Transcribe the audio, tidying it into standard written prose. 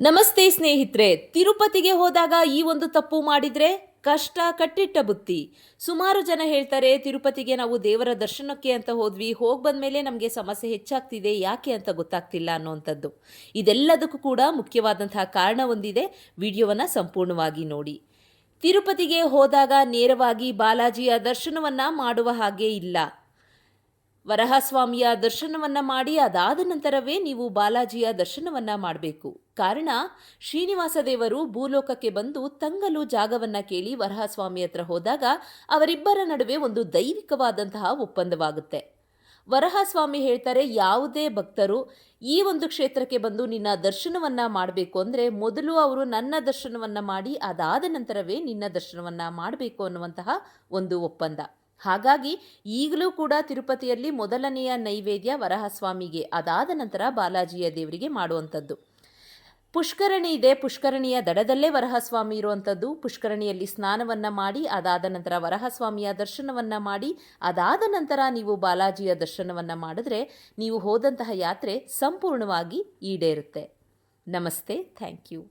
ನಮಸ್ತೆ ಸ್ನೇಹಿತರೆ, ತಿರುಪತಿಗೆ ಹೋದಾಗ ಈ ಒಂದು ತಪ್ಪು ಮಾಡಿದ್ರೆ ಕಷ್ಟ ಕಟ್ಟಿಟ್ಟ ಬುತ್ತಿ. ಸುಮಾರು ಜನ ಹೇಳ್ತಾರೆ ತಿರುಪತಿಗೆ ನಾವು ದೇವರ ದರ್ಶನಕ್ಕೆ ಅಂತ ಹೋದ್ವಿ, ಹೋಗಿ ಬಂದಮೇಲೆ ನಮಗೆ ಸಮಸ್ಯೆ ಹೆಚ್ಚಾಗ್ತಿದೆ, ಯಾಕೆ ಅಂತ ಗೊತ್ತಾಗ್ತಿಲ್ಲ ಅನ್ನೋವಂಥದ್ದು. ಇದೆಲ್ಲದಕ್ಕೂ ಕೂಡ ಮುಖ್ಯವಾದಂತಹ ಕಾರಣ ಒಂದಿದೆ. ವಿಡಿಯೋವನ್ನು ಸಂಪೂರ್ಣವಾಗಿ ನೋಡಿ. ತಿರುಪತಿಗೆ ಹೋದಾಗ ನೇರವಾಗಿ ಬಾಲಾಜಿಯ ದರ್ಶನವನ್ನು ಮಾಡುವ ಹಾಗೆ ಇಲ್ಲ. ವರಹಸ್ವಾಮಿಯ ದರ್ಶನವನ್ನು ಮಾಡಿ ಅದಾದ ನಂತರವೇ ನೀವು ಬಾಲಾಜಿಯ ದರ್ಶನವನ್ನು ಮಾಡಬೇಕು. ಕಾರಣ, ಶ್ರೀನಿವಾಸ ದೇವರು ಭೂಲೋಕಕ್ಕೆ ಬಂದು ತಂಗಲು ಜಾಗವನ್ನು ಕೇಳಿ ವರಹಸ್ವಾಮಿ ಹತ್ರ ಹೋದಾಗ ಅವರಿಬ್ಬರ ನಡುವೆ ಒಂದು ದೈವಿಕವಾದಂತಹ ಒಪ್ಪಂದವಾಗುತ್ತೆ. ವರಹಸ್ವಾಮಿ ಹೇಳ್ತಾರೆ, ಯಾವುದೇ ಭಕ್ತರು ಈ ಒಂದು ಕ್ಷೇತ್ರಕ್ಕೆ ಬಂದು ನಿನ್ನ ದರ್ಶನವನ್ನು ಮಾಡಬೇಕು ಅಂದರೆ ಮೊದಲು ಅವರು ನನ್ನ ದರ್ಶನವನ್ನು ಮಾಡಿ ಅದಾದ ನಂತರವೇ ನಿನ್ನ ದರ್ಶನವನ್ನು ಮಾಡಬೇಕು ಅನ್ನುವಂತಹ ಒಂದು ಒಪ್ಪಂದ. ಹಾಗಾಗಿ ಈಗಲೂ ಕೂಡ ತಿರುಪತಿಯಲ್ಲಿ ಮೊದಲನೆಯ ನೈವೇದ್ಯ ವರಹಸ್ವಾಮಿಗೆ, ಅದಾದ ನಂತರ ಬಾಲಾಜಿಯ ದೇವರಿಗೆ ಮಾಡುವಂಥದ್ದು. ಪುಷ್ಕರಣಿ ಇದೆ, ಪುಷ್ಕರಣಿಯ ದಡದಲ್ಲೇ ವರಹಸ್ವಾಮಿ ಇರುವಂಥದ್ದು. ಪುಷ್ಕರಣಿಯಲ್ಲಿ ಸ್ನಾನವನ್ನು ಮಾಡಿ ಅದಾದ ನಂತರ ವರಹಸ್ವಾಮಿಯ ದರ್ಶನವನ್ನು ಮಾಡಿ ಅದಾದ ನಂತರ ನೀವು ಬಾಲಾಜಿಯ ದರ್ಶನವನ್ನು ಮಾಡಿದ್ರೆ ನೀವು ಹೋದಂತಹ ಯಾತ್ರೆ ಸಂಪೂರ್ಣವಾಗಿ ಈಡೇರುತ್ತೆ. ನಮಸ್ತೆ, ಥ್ಯಾಂಕ್ ಯು.